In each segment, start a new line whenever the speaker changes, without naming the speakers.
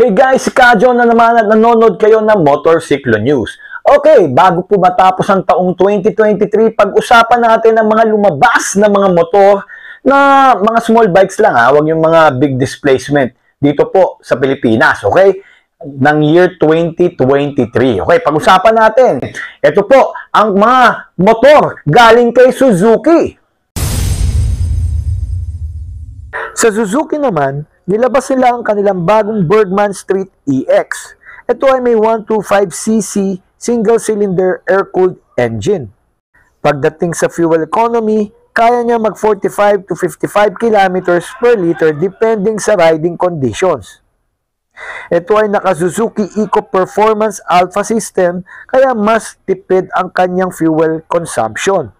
Hey guys, si Kajo na naman at nanonood kayo ng Motorsiklo News. Okay, bago po matapos ang taong 2023, pag-usapan natin ang mga lumabas na mga motor na mga small bikes lang huwag yung mga big displacement dito po sa Pilipinas, okay? Ng year 2023. Okay, pag-usapan natin. Ito po ang mga motor galing kay Suzuki. Sa Suzuki naman, nilabas nila ang kanilang bagong Bergman Street EX. Ito ay may 125cc single-cylinder air-cooled engine. Pagdating sa fuel economy, kaya niya mag 45 to 55 kilometers per liter depending sa riding conditions. Ito ay naka-Suzuki Eco Performance Alpha system kaya mas tipid ang kanyang fuel consumption.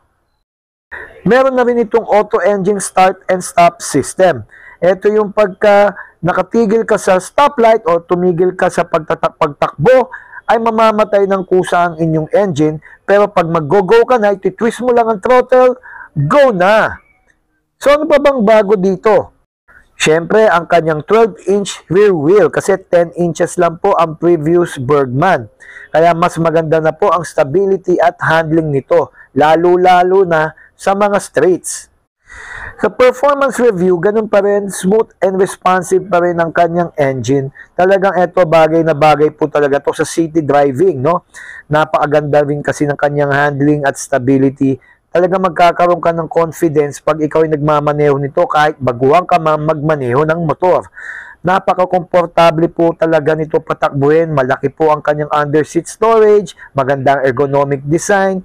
Meron na rin itong auto engine start and stop system. Ito yung pagka nakatigil ka sa stoplight o tumigil ka sa pagtakbo ay mamamatay ng kusa ang inyong engine, pero pag mag-go ka na, ititwist mo lang ang throttle, go na! So ano pa bang bago dito? Siyempre, ang kanyang 12-inch rear wheel kasi 10 inches lang po ang previous Bergman. Kaya mas maganda na po ang stability at handling nito, lalo-lalo na sa mga straights. Sa performance review, ganun pa rin, smooth and responsive pa rin ang kanyang engine. Talagang ito bagay na bagay po talaga to sa city driving, no? Napakaganda rin kasi ng kanyang handling at stability. Talagang magkakaroon ka ng confidence pag ikaw ay nagmamaneho nito kahit baguhan ka magmaneho ng motor. Napaka-komportable po talaga nito patakbuhin. Malaki po ang kanyang underseat storage, magandang ergonomic design.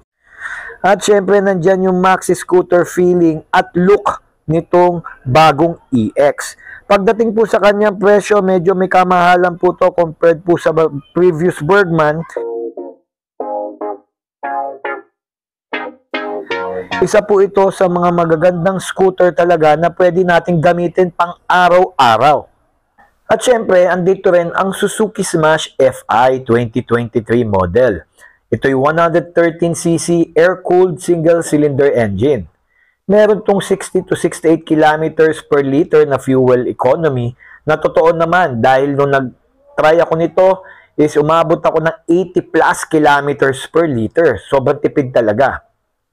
At syempre, nandyan yung maxi scooter feeling at look nitong bagong EX. Pagdating po sa kanyang presyo, medyo may kamahalan po to compared po sa previous Bergman. Isa po ito sa mga magagandang scooter talaga na pwede nating gamitin pang araw-araw. At syempre, andito rin ang Suzuki Smash FI 2023 model. Ito ay 113cc air-cooled single-cylinder engine. Meron tong 60 to 68 kilometers per liter na fuel economy na totoo naman dahil nung nag-try ako nito is umabot ako ng 80 plus kilometers per liter. Sobrang tipid talaga.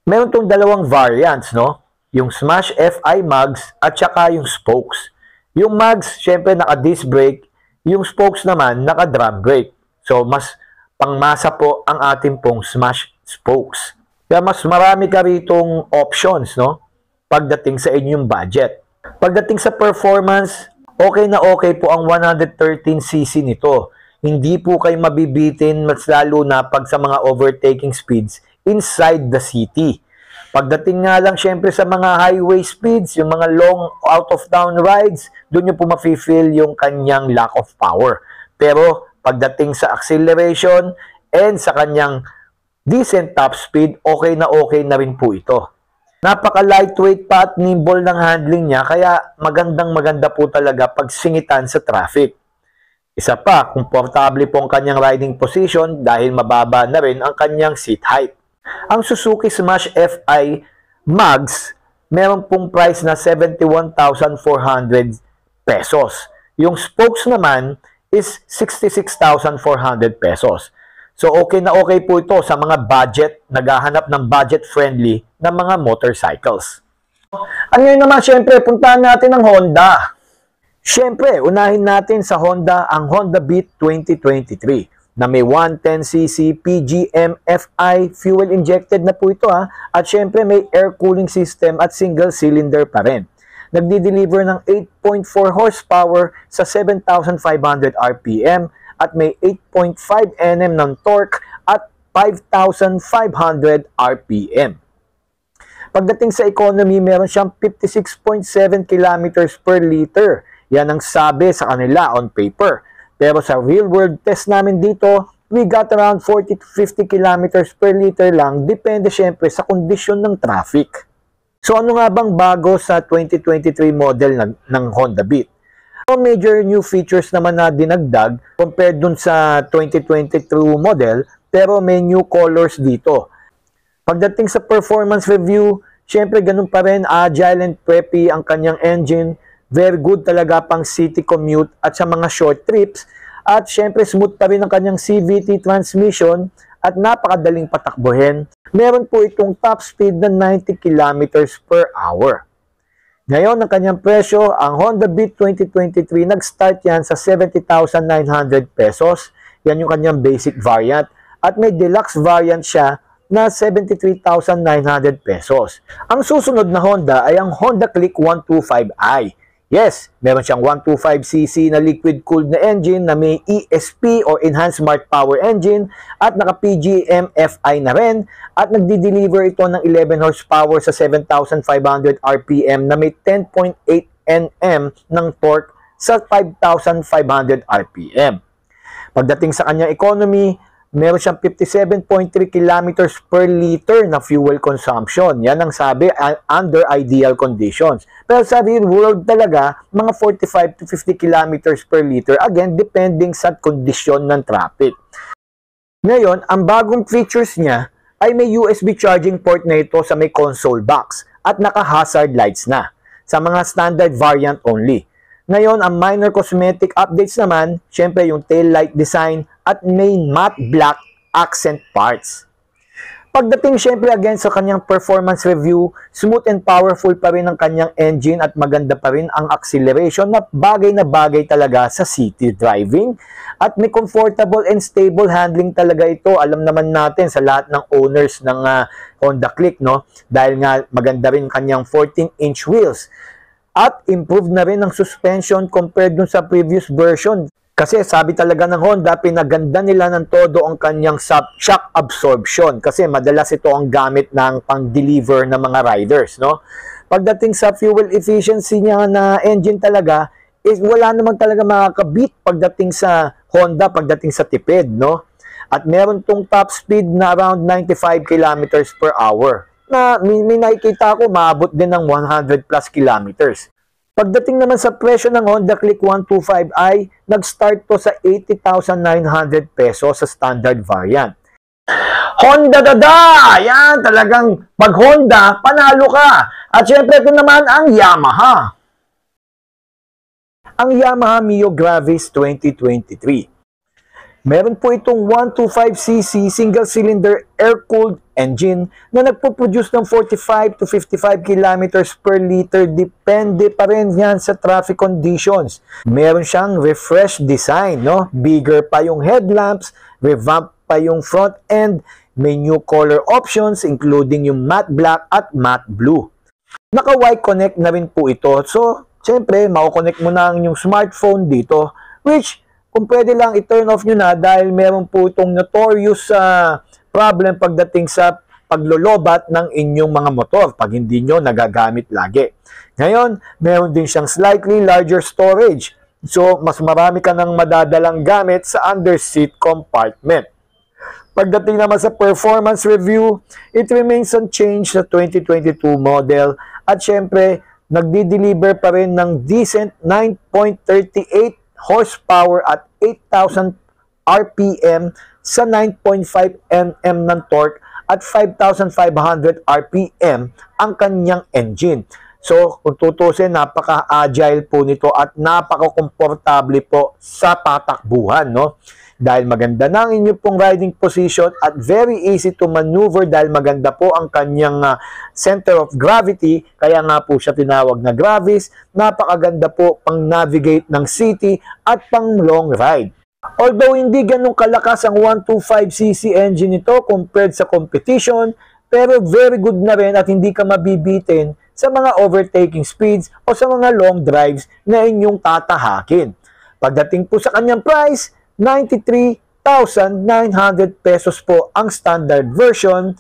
Meron tong dalawang variants, no? Yung Smash FI Mags at saka yung spokes. Yung Mags, syempre naka-disc brake. Yung spokes naman, naka-drum brake. So, mas pangmasa po ang ating pong Smash spokes. Kaya mas marami ka ritong options, no? Pagdating sa inyong budget. Pagdating sa performance, okay na okay po ang 113cc nito. Hindi po kayo mabibitin, mas lalo na pag sa mga overtaking speeds inside the city. Pagdating nga lang syempre sa mga highway speeds, yung mga long out-of-town rides, doon nyo po mafe-feel yung kanyang lack of power. Pero pagdating sa acceleration and sa kanyang decent top speed, okay na rin po ito. Napaka-lightweight pa at nimble ng handling niya, kaya magandang-maganda po talaga pag singitan sa traffic. Isa pa, komportable po ang kanyang riding position dahil mababa na rin ang kanyang seat height. Ang Suzuki Smash FI Mags, meron pong price na 71,400 pesos. Yung spokes naman is 66,400 pesos. So, okay na okay po ito sa mga budget, naghahanap ng budget-friendly na mga motorcycles. Ano yun naman, syempre, puntahan natin ang Honda. Syempre, unahin natin sa Honda ang Honda Beat 2023 na may 110cc PGM FI fuel-injected na po ito at syempre may air cooling system at single-cylinder pa rin. Nagdi-deliver ng 8.4 horsepower sa 7,500 RPM at may 8.5 Nm ng torque at 5,500 RPM. Pagdating sa economy, meron siyang 56.7 kilometers per liter. Yan ang sabi sa kanila on paper. Pero sa real-world test namin dito, we got around 40 to 50 kilometers per liter lang. Depende syempre sa kondisyon ng traffic. So ano nga bang bago sa 2023 model ng Honda Beat? Major new features naman na dinagdag compared dun sa 2022 model, pero may new colors dito. Pagdating sa performance review, syempre ganun pa rin, agile and preppy ang kanyang engine. Very good talaga pang city commute at sa mga short trips. At syempre, smooth pa rin ang kanyang CVT transmission at napakadaling patakbuhin. Meron po itong top speed na 90 kilometers per hour. Ngayon, ang kanyang presyo, ang Honda Beat 2023, nag-start yan sa 70,900 pesos. Yan yung kanyang basic variant. At may deluxe variant siya na 73,900 pesos. Ang susunod na Honda ay ang Honda Click 125i. Yes, meron siyang 125cc na liquid-cooled na engine na may ESP or Enhanced Smart Power Engine at naka-PGM FI na rin at nagdi-deliver ito ng 11 horsepower sa 7,500 RPM na may 10.8 Nm ng torque sa 5,500 RPM. Pagdating sa kanyang economy, meron siyang 57.3 kilometers per liter na fuel consumption. Yan ang sabi under ideal conditions. Pero sa real world talaga, mga 45 to 50 kilometers per liter. Again, depending sa kondisyon ng traffic. Ngayon, ang bagong features niya ay may USB charging port na ito sa may console box at naka-hazard lights na sa mga standard variant only. Ngayon, ang minor cosmetic updates naman, syempre yung tail light design at may matte black accent parts. Pagdating syempre again sa kanyang performance review, smooth and powerful pa rin ang kanyang engine at maganda pa rin ang acceleration na bagay talaga sa city driving. At may comfortable and stable handling talaga ito. Alam naman natin sa lahat ng owners ng Honda Click, no? Dahil nga maganda rin kanyang 14-inch wheels. At improved na rin ang suspension compared dun sa previous version. Kasi sabi talaga ng Honda, pinaganda nila ng todo ang kanyang shock absorption. Kasi madalas ito ang gamit ng pang-deliver ng mga riders, no? Pagdating sa fuel efficiency niya na engine talaga, is wala naman talaga makakabit pagdating sa Honda, pagdating sa tipid, no? At meron tong top speed na around 95 kilometers per hour. Na may nakikita ko, maabot din ng 100 plus kilometers. Pagdating naman sa presyo ng Honda Click 125i, nag-start to sa 80,900 pesos sa standard variant. Honda Dada! Yan, talagang pag Honda, panalo ka! At syempre ito naman ang Yamaha. Ang Yamaha Mio Gravis 2023. Meron po itong 125cc single-cylinder air-cooled engine na nagpo-produce ng 45 to 55 kilometers per liter. Depende pa rin yan sa traffic conditions. Meron siyang refreshed design, no? Bigger pa yung headlamps, revamp pa yung front end, may new color options including yung matte black at matte blue. Naka-Y connect na rin po ito. So, syempre, mako-connect mo na ang inyong smartphone dito, which kung pwede lang i-turn off nyo na dahil meron po itong notorious problem pagdating sa paglolobat ng inyong mga motor pag hindi nyo nagagamit lagi. Ngayon, meron din siyang slightly larger storage. So, mas marami ka nang madadalang gamit sa under-seat compartment. Pagdating naman sa performance review, it remains unchanged sa 2022 model at syempre, nagdi-deliver pa rin ng decent 9.38 horsepower at 8,000 RPM sa 9.5 Nm ng torque at 5,500 RPM ang kanyang engine. So, kung tutusin, napaka-agile po nito at napaka-komportable po sa patakbuhan, no? Dahil maganda na ang inyong pong riding position at very easy to maneuver dahil maganda po ang kanyang center of gravity. Kaya nga po siya tinawag na Gravis. Napakaganda po pang navigate ng city at pang long ride. Although hindi ganun kalakas ang 125cc engine nito compared sa competition, pero very good na rin at hindi ka mabibitin sa mga overtaking speeds o sa mga long drives na inyong tatahakin. Pagdating po sa kanyang price, 93,900 pesos po ang standard version.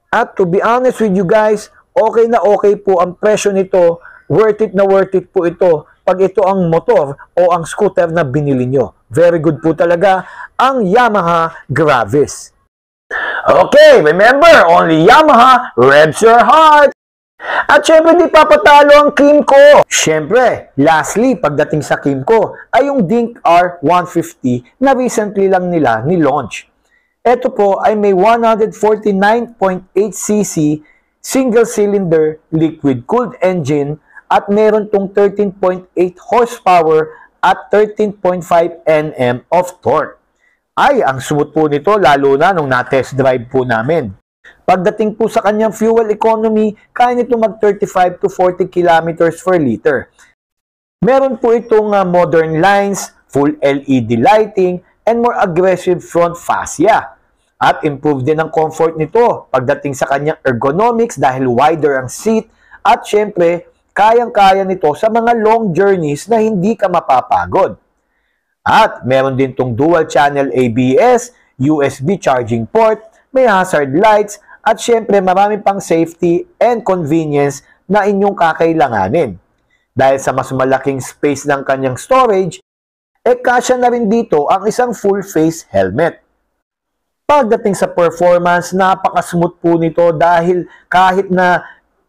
At to be honest with you guys, okay na okay po ang presyo nito. Worth it po ito pag ito ang motor o ang scooter na binili nyo. Very good po talaga ang Yamaha Gravis. Okay, remember, only Yamaha revs your heart. At syempre, di papatalo ang Kymco. Syempre, lastly, pagdating sa Kymco, ay yung Dink R150 na recently lang nila ni-launch. Ito po ay may 149.8cc single-cylinder liquid-cooled engine at meron tong 13.8 horsepower at 13.5 Nm of torque. Ay, ang smooth po nito lalo na nung na-test drive po namin. Pagdating po sa kanyang fuel economy, kaya nito mag 35 to 40 kilometers per liter. Meron po itong modern lines, full LED lighting, and more aggressive front fascia. At improve din ang comfort nito pagdating sa kanyang ergonomics dahil wider ang seat at syempre, kayang-kaya nito sa mga long journeys na hindi ka mapapagod. At meron din tong dual channel ABS, USB charging port, may hazard lights, at syempre marami pang safety and convenience na inyong kakailanganin. Dahil sa mas malaking space ng kanyang storage, kasya na rin dito ang isang full face helmet. Pagdating sa performance, napaka-smooth po nito dahil kahit na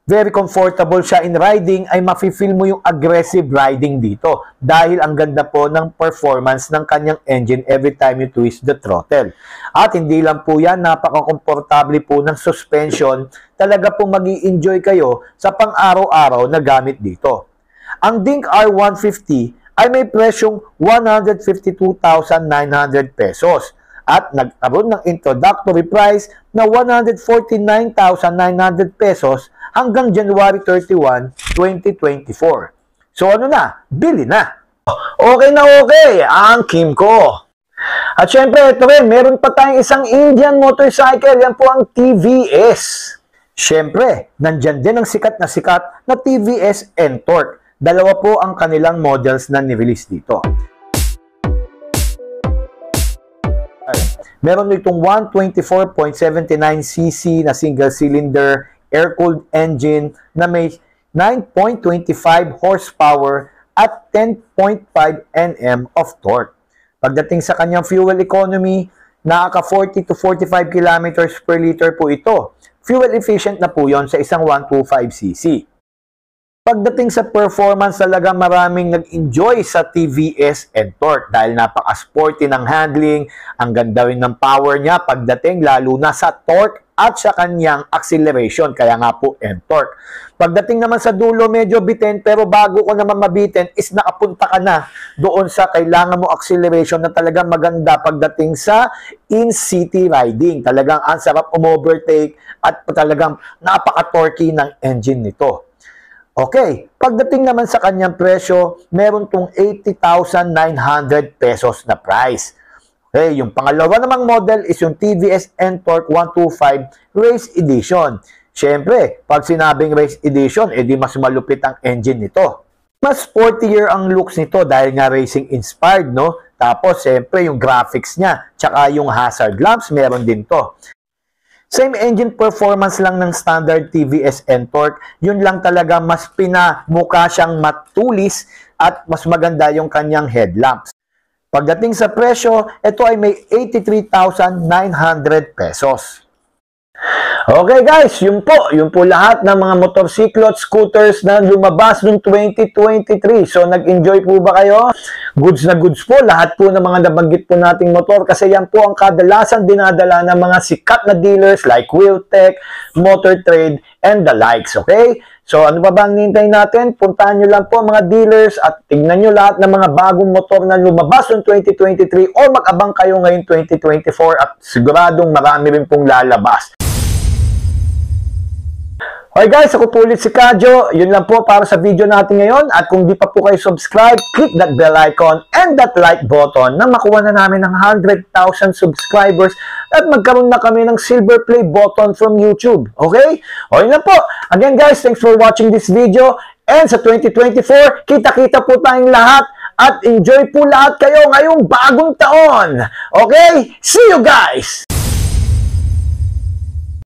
very comfortable siya in riding, ay mafe-feel mo yung aggressive riding dito. Dahil ang ganda po ng performance ng kanyang engine every time you twist the throttle. At hindi lang po yan, napaka-komportable po ng suspension. Talaga po mag-i-enjoy kayo sa pang-araw-araw na gamit dito. Ang Dink R150 ay may presyong 152,900 pesos. At nagkaroon ng introductory price na 149,900 pesos hanggang January 31, 2024. So ano na? Bili na! Okay na okay ang Kymco. At syempre, ito rin, meron pa tayong isang Indian motorcycle. Yan po ang TVS. Syempre, nandyan din ang sikat na TVS Ntorq. Dalawa po ang kanilang models na ni-release dito. Meron itong 124.79cc na single-cylinder air-cooled engine na may 9.25 horsepower at 10.5 Nm of torque. Pagdating sa kanyang fuel economy, nakaka 40 to 45 kilometers per liter po ito. Fuel efficient na po yon sa isang 125cc. Pagdating sa performance, talaga maraming nag-enjoy sa TVS Ntorq dahil napaka-sporty ng handling, ang ganda rin ng power niya pagdating lalo na sa torque at sa kanyang acceleration, kaya nga po Ntorq. Pagdating naman sa dulo, medyo bitin, pero bago ko naman mabitin is nakapunta ka na doon sa kailangan mo acceleration na talagang maganda pagdating sa in-city riding. Talagang ang sarap umovertake at talagang napaka-torquey ng engine nito. Okay, pagdating naman sa kanyang presyo, meron tong 80,900 pesos na price. Okay, yung pangalawa namang model is yung TVS Ntorq 125 Race Edition. Siyempre, pag sinabing Race Edition, edi mas malupit ang engine nito. Mas sportier ang looks nito dahil nga racing inspired, no? Tapos, siyempre, yung graphics niya, tsaka yung hazard lamps, meron din to. Same engine performance lang ng standard TVS Ntorq, yun lang talaga mas pinamukha siyang matulis at mas maganda yung kanyang headlamps. Pagdating sa presyo, ito ay may 83,900 pesos. Okay guys, yun po lahat ng mga motorsiklo at scooters na lumabas noong 2023. So nag-enjoy po ba kayo? Goods na goods po, lahat po ng mga nabanggit po nating motor kasi yan po ang kadalasan dinadala ng mga sikat na dealers like Wheeltech, Motor Trade, and the likes, okay? So ano pa bang nintay natin? Puntahan nyo lang po mga dealers at tignan nyo lahat ng mga bagong motor na lumabas noong 2023 o mag-abang kayo ngayon 2024 at siguradong marami rin pong lalabas. Okay guys, ako po ulit si Kadyo. Yun lang po para sa video natin ngayon. At kung di pa po kayo subscribe, click that bell icon and that like button na makuha na namin ng 100,000 subscribers at magkaroon na kami ng silver play button from YouTube. Okay? O yun lang po. Again guys, thanks for watching this video. And sa 2024, kita-kita po tayong lahat at enjoy po lahat kayo ngayong bagong taon. Okay? See you guys!